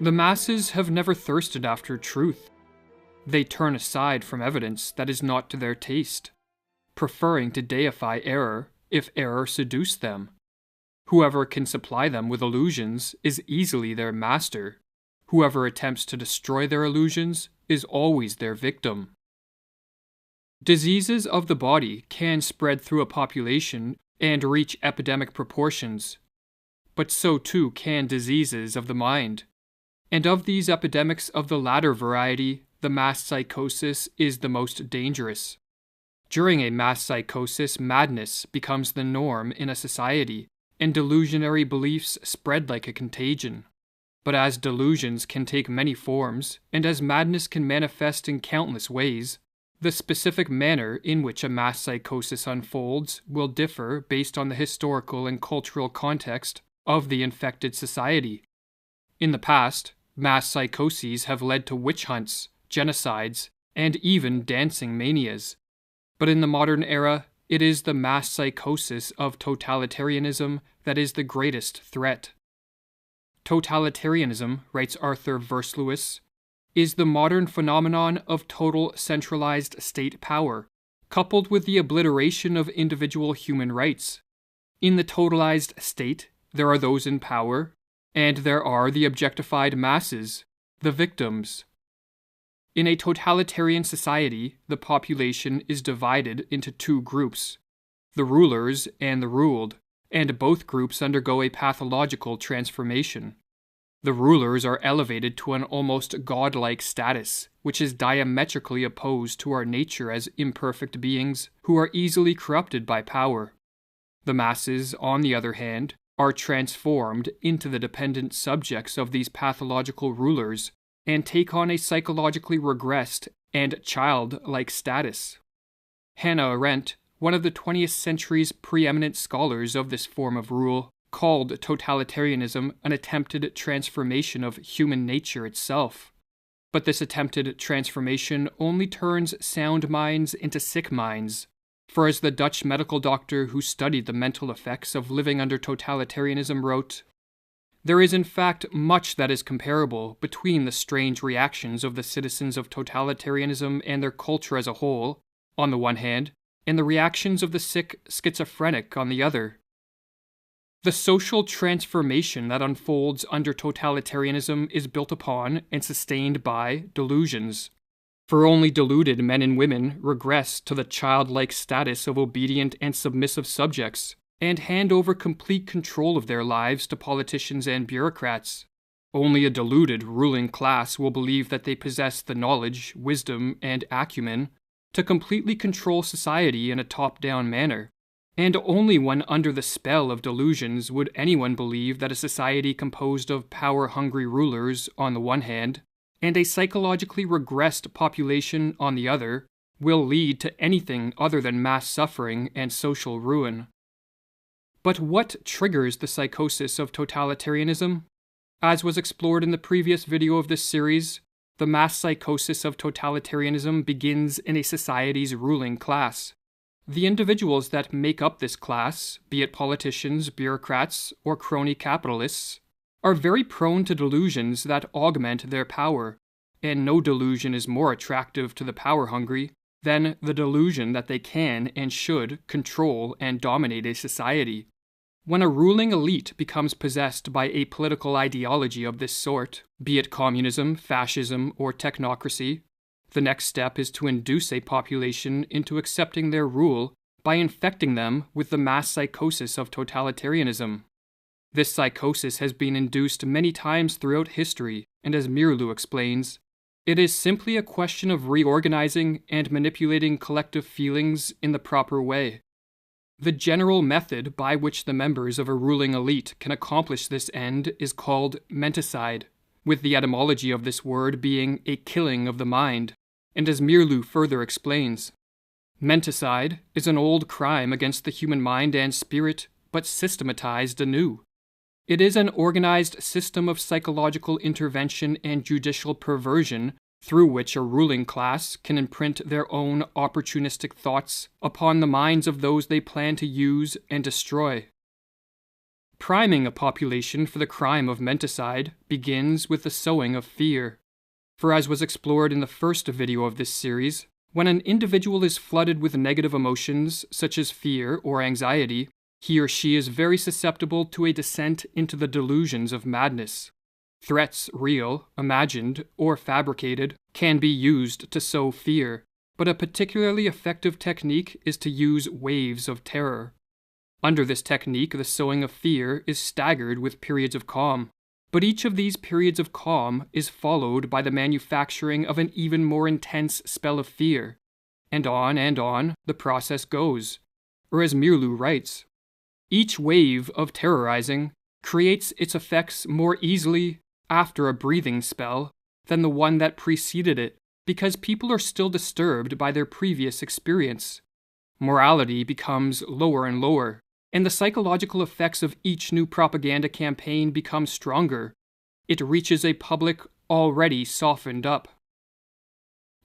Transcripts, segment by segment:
The masses have never thirsted after truth. They turn aside from evidence that is not to their taste, preferring to deify error if error seduce them. Whoever can supply them with illusions is easily their master. Whoever attempts to destroy their illusions is always their victim. Diseases of the body can spread through a population and reach epidemic proportions, but so too can diseases of the mind. And of these epidemics of the latter variety, the mass psychosis is the most dangerous. During a mass psychosis, madness becomes the norm in a society, and delusionary beliefs spread like a contagion. But as delusions can take many forms, and as madness can manifest in countless ways, the specific manner in which a mass psychosis unfolds will differ based on the historical and cultural context of the infected society. In the past, mass psychoses have led to witch hunts, genocides, and even dancing manias. But in the modern era, it is the mass psychosis of totalitarianism that is the greatest threat. Totalitarianism, writes Arthur Versluis, is the modern phenomenon of total centralized state power, coupled with the obliteration of individual human rights. In the totalized state, there are those in power, and there are the objectified masses, the victims. In a totalitarian society, the population is divided into two groups, the rulers and the ruled, and both groups undergo a pathological transformation. The rulers are elevated to an almost godlike status, which is diametrically opposed to our nature as imperfect beings who are easily corrupted by power. The masses, on the other hand, are transformed into the dependent subjects of these pathological rulers and take on a psychologically regressed and childlike status. Hannah Arendt, one of the 20th century's preeminent scholars of this form of rule, called totalitarianism an attempted transformation of human nature itself. But this attempted transformation only turns sound minds into sick minds. For as the Dutch medical doctor who studied the mental effects of living under totalitarianism wrote, "There is in fact much that is comparable between the strange reactions of the citizens of totalitarianism and their culture as a whole, on the one hand, and the reactions of the sick schizophrenic on the other. The social transformation that unfolds under totalitarianism is built upon and sustained by delusions. For only deluded men and women regress to the childlike status of obedient and submissive subjects, and hand over complete control of their lives to politicians and bureaucrats. Only a deluded ruling class will believe that they possess the knowledge, wisdom, and acumen to completely control society in a top-down manner. And only when under the spell of delusions would anyone believe that a society composed of power-hungry rulers on the one hand, and a psychologically regressed population on the other, will lead to anything other than mass suffering and social ruin. But what triggers the psychosis of totalitarianism? As was explored in the previous video of this series, the mass psychosis of totalitarianism begins in a society's ruling class. The individuals that make up this class, be it politicians, bureaucrats, or crony capitalists, are very prone to delusions that augment their power, and no delusion is more attractive to the power-hungry than the delusion that they can and should control and dominate a society. When a ruling elite becomes possessed by a political ideology of this sort, be it communism, fascism, or technocracy, the next step is to induce a population into accepting their rule by infecting them with the mass psychosis of totalitarianism. This psychosis has been induced many times throughout history, and as Mirlu explains, it is simply a question of reorganizing and manipulating collective feelings in the proper way. The general method by which the members of a ruling elite can accomplish this end is called menticide, with the etymology of this word being a killing of the mind. And as Mirlu further explains, menticide is an old crime against the human mind and spirit, but systematized anew. It is an organized system of psychological intervention and judicial perversion through which a ruling class can imprint their own opportunistic thoughts upon the minds of those they plan to use and destroy. Priming a population for the crime of menticide begins with the sowing of fear. For as was explored in the first video of this series, when an individual is flooded with negative emotions such as fear or anxiety, he or she is very susceptible to a descent into the delusions of madness. Threats, real, imagined, or fabricated, can be used to sow fear, but a particularly effective technique is to use waves of terror. Under this technique, the sowing of fear is staggered with periods of calm, but each of these periods of calm is followed by the manufacturing of an even more intense spell of fear, and on the process goes. Or as Mirlu writes, each wave of terrorizing creates its effects more easily after a breathing spell than the one that preceded it, because people are still disturbed by their previous experience. Morality becomes lower and lower, and the psychological effects of each new propaganda campaign become stronger. It reaches a public already softened up.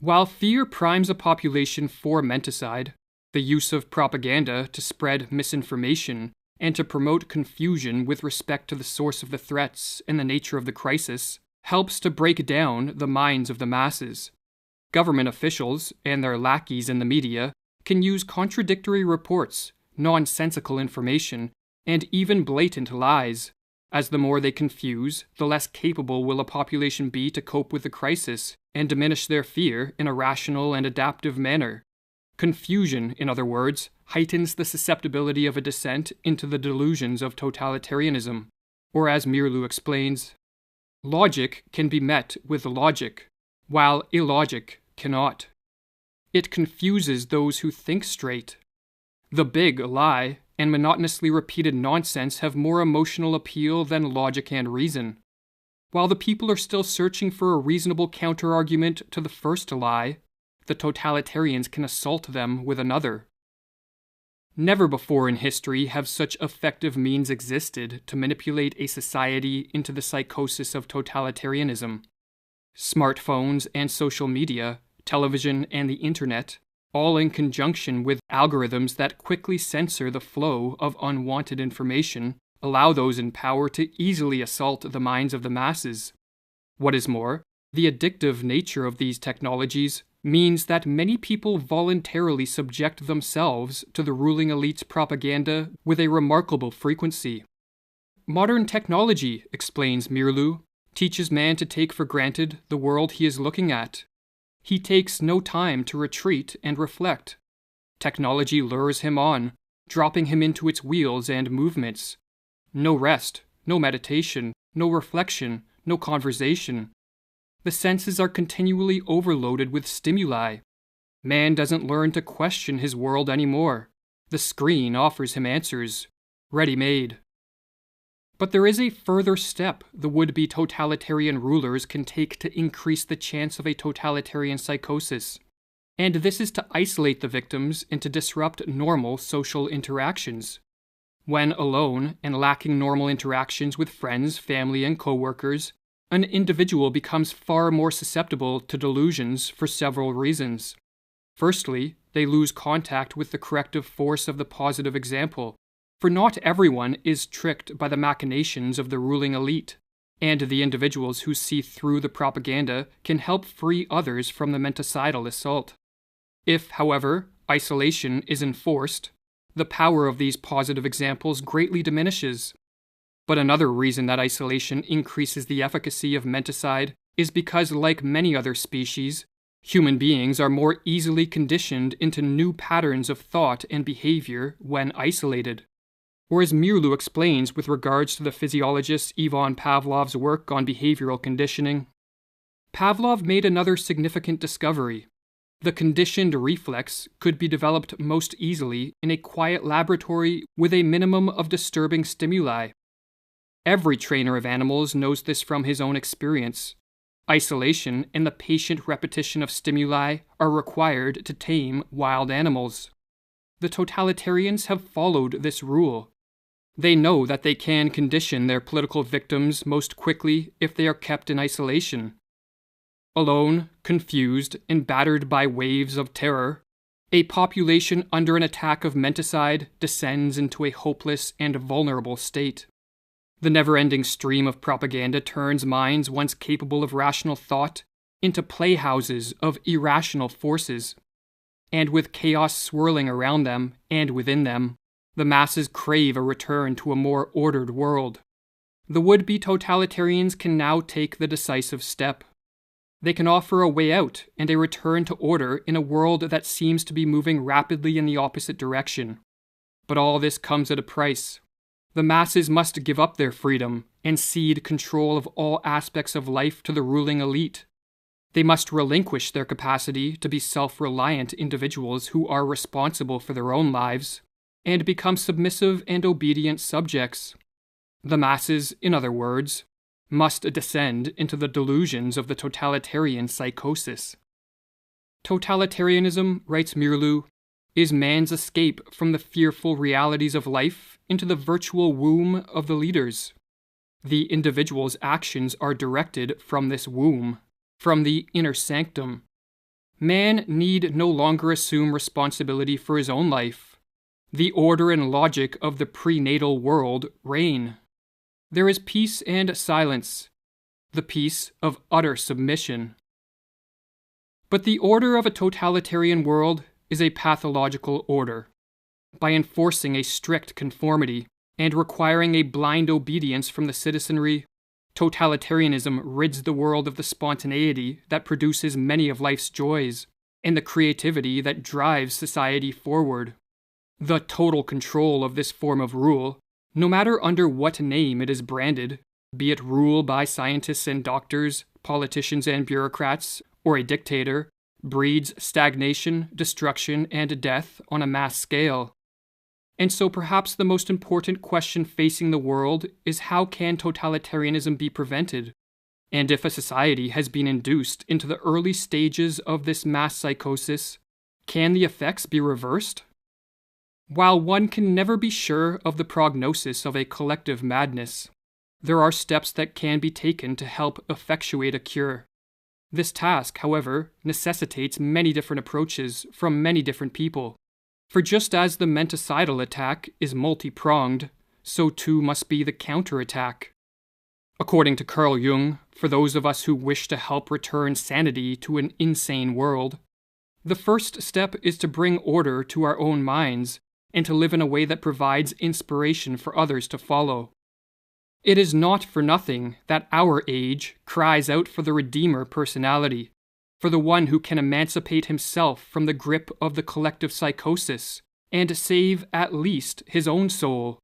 While fear primes a population for menticide, the use of propaganda to spread misinformation and to promote confusion with respect to the source of the threats and the nature of the crisis helps to break down the minds of the masses. Government officials and their lackeys in the media can use contradictory reports, nonsensical information, and even blatant lies. As the more they confuse, the less capable will a population be to cope with the crisis and diminish their fear in a rational and adaptive manner. Confusion, in other words, heightens the susceptibility of a descent into the delusions of totalitarianism. Or as Mirlu explains, logic can be met with logic, while illogic cannot. It confuses those who think straight. The big lie and monotonously repeated nonsense have more emotional appeal than logic and reason. While the people are still searching for a reasonable counter-argument to the first lie, the totalitarians can assault them with another. Never before in history have such effective means existed to manipulate a society into the psychosis of totalitarianism. Smartphones and social media, television and the internet, all in conjunction with algorithms that quickly censor the flow of unwanted information, allow those in power to easily assault the minds of the masses. What is more, the addictive nature of these technologies means that many people voluntarily subject themselves to the ruling elite's propaganda with a remarkable frequency. Modern technology, explains Mirlu, teaches man to take for granted the world he is looking at. He takes no time to retreat and reflect. Technology lures him on, dropping him into its wheels and movements. No rest, no meditation, no reflection, no conversation. The senses are continually overloaded with stimuli. Man doesn't learn to question his world anymore. The screen offers him answers, ready-made. But there is a further step the would-be totalitarian rulers can take to increase the chance of a totalitarian psychosis, and this is to isolate the victims and to disrupt normal social interactions. When alone and lacking normal interactions with friends, family, and co-workers, an individual becomes far more susceptible to delusions for several reasons. Firstly, they lose contact with the corrective force of the positive example. For not everyone is tricked by the machinations of the ruling elite, and the individuals who see through the propaganda can help free others from the menticidal assault. If, however, isolation is enforced, the power of these positive examples greatly diminishes. But another reason that isolation increases the efficacy of menticide is because, like many other species, human beings are more easily conditioned into new patterns of thought and behavior when isolated. Or as Mirlu explains with regards to the physiologist Ivan Pavlov's work on behavioral conditioning, Pavlov made another significant discovery. The conditioned reflex could be developed most easily in a quiet laboratory with a minimum of disturbing stimuli. Every trainer of animals knows this from his own experience. Isolation and the patient repetition of stimuli are required to tame wild animals. The totalitarians have followed this rule. They know that they can condition their political victims most quickly if they are kept in isolation. Alone, confused, and battered by waves of terror, a population under an attack of menticide descends into a hopeless and vulnerable state. The never-ending stream of propaganda turns minds once capable of rational thought into playhouses of irrational forces. And with chaos swirling around them and within them, the masses crave a return to a more ordered world. The would-be totalitarians can now take the decisive step. They can offer a way out and a return to order in a world that seems to be moving rapidly in the opposite direction. But all this comes at a price. The masses must give up their freedom and cede control of all aspects of life to the ruling elite. They must relinquish their capacity to be self-reliant individuals who are responsible for their own lives, and become submissive and obedient subjects. The masses, in other words, must descend into the delusions of the totalitarian psychosis. Totalitarianism, writes Mirlu, is man's escape from the fearful realities of life into the virtual womb of the leaders. The individual's actions are directed from this womb, from the inner sanctum. Man need no longer assume responsibility for his own life. The order and logic of the prenatal world reign. There is peace and silence, the peace of utter submission. But the order of a totalitarian world is a pathological order. By enforcing a strict conformity and requiring a blind obedience from the citizenry, totalitarianism rids the world of the spontaneity that produces many of life's joys and the creativity that drives society forward. The total control of this form of rule, no matter under what name it is branded, be it rule by scientists and doctors, politicians and bureaucrats, or a dictator, breeds stagnation, destruction, and death on a mass scale. And so perhaps the most important question facing the world is how can totalitarianism be prevented? And if a society has been induced into the early stages of this mass psychosis, can the effects be reversed? While one can never be sure of the prognosis of a collective madness, there are steps that can be taken to help effectuate a cure. This task, however, necessitates many different approaches from many different people. For just as the menticidal attack is multi-pronged, so too must be the counterattack. According to Carl Jung, for those of us who wish to help return sanity to an insane world, the first step is to bring order to our own minds and to live in a way that provides inspiration for others to follow. It is not for nothing that our age cries out for the Redeemer personality, for the one who can emancipate himself from the grip of the collective psychosis and save at least his own soul,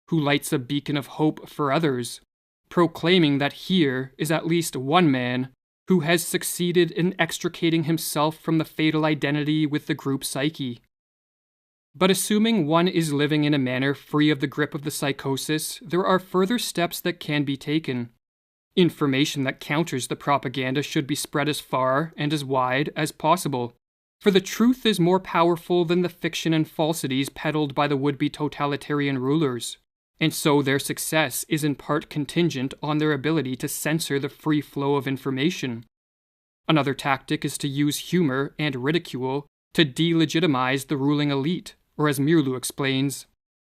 who lights a beacon of hope for others, proclaiming that here is at least one man who has succeeded in extricating himself from the fatal identity with the group psyche. But assuming one is living in a manner free of the grip of the psychosis, there are further steps that can be taken. Information that counters the propaganda should be spread as far and as wide as possible, for the truth is more powerful than the fiction and falsities peddled by the would-be totalitarian rulers, and so their success is in part contingent on their ability to censor the free flow of information. Another tactic is to use humor and ridicule to delegitimize the ruling elite, or as Mirlu explains,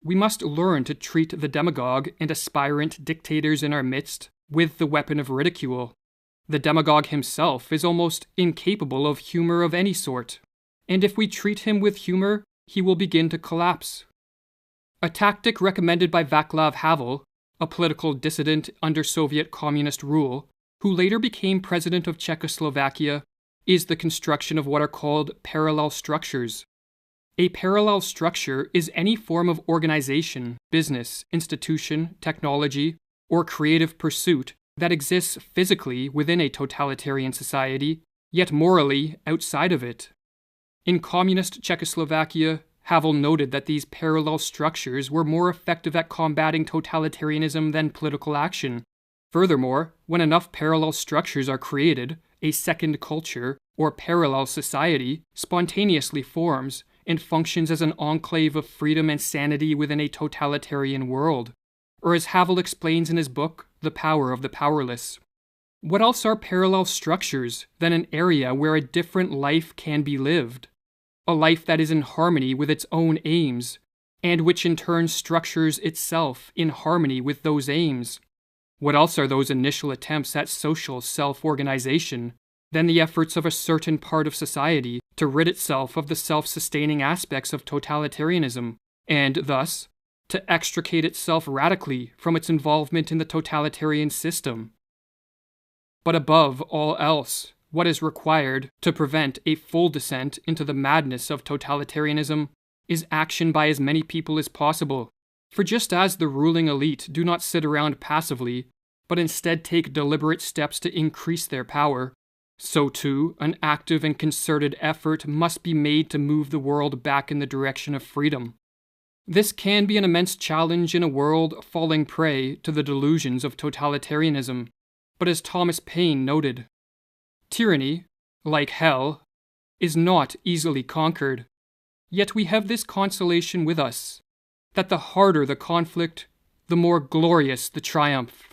we must learn to treat the demagogue and aspirant dictators in our midst with the weapon of ridicule. The demagogue himself is almost incapable of humor of any sort, and if we treat him with humor, he will begin to collapse. A tactic recommended by Václav Havel, a political dissident under Soviet communist rule, who later became president of Czechoslovakia, is the construction of what are called parallel structures. A parallel structure is any form of organization, business, institution, technology, or creative pursuit that exists physically within a totalitarian society, yet morally outside of it. In communist Czechoslovakia, Havel noted that these parallel structures were more effective at combating totalitarianism than political action. Furthermore, when enough parallel structures are created, a second culture, or parallel society, spontaneously forms and functions as an enclave of freedom and sanity within a totalitarian world. Or as Havel explains in his book, The Power of the Powerless. What else are parallel structures than an area where a different life can be lived? A life that is in harmony with its own aims, and which in turn structures itself in harmony with those aims. What else are those initial attempts at social self-organization than the efforts of a certain part of society to rid itself of the self-sustaining aspects of totalitarianism, and thus to extricate itself radically from its involvement in the totalitarian system? But above all else, what is required to prevent a full descent into the madness of totalitarianism is action by as many people as possible. For just as the ruling elite do not sit around passively, but instead take deliberate steps to increase their power, so too an active and concerted effort must be made to move the world back in the direction of freedom. This can be an immense challenge in a world falling prey to the delusions of totalitarianism, but as Thomas Paine noted, tyranny, like hell, is not easily conquered. Yet we have this consolation with us, that the harder the conflict, the more glorious the triumph.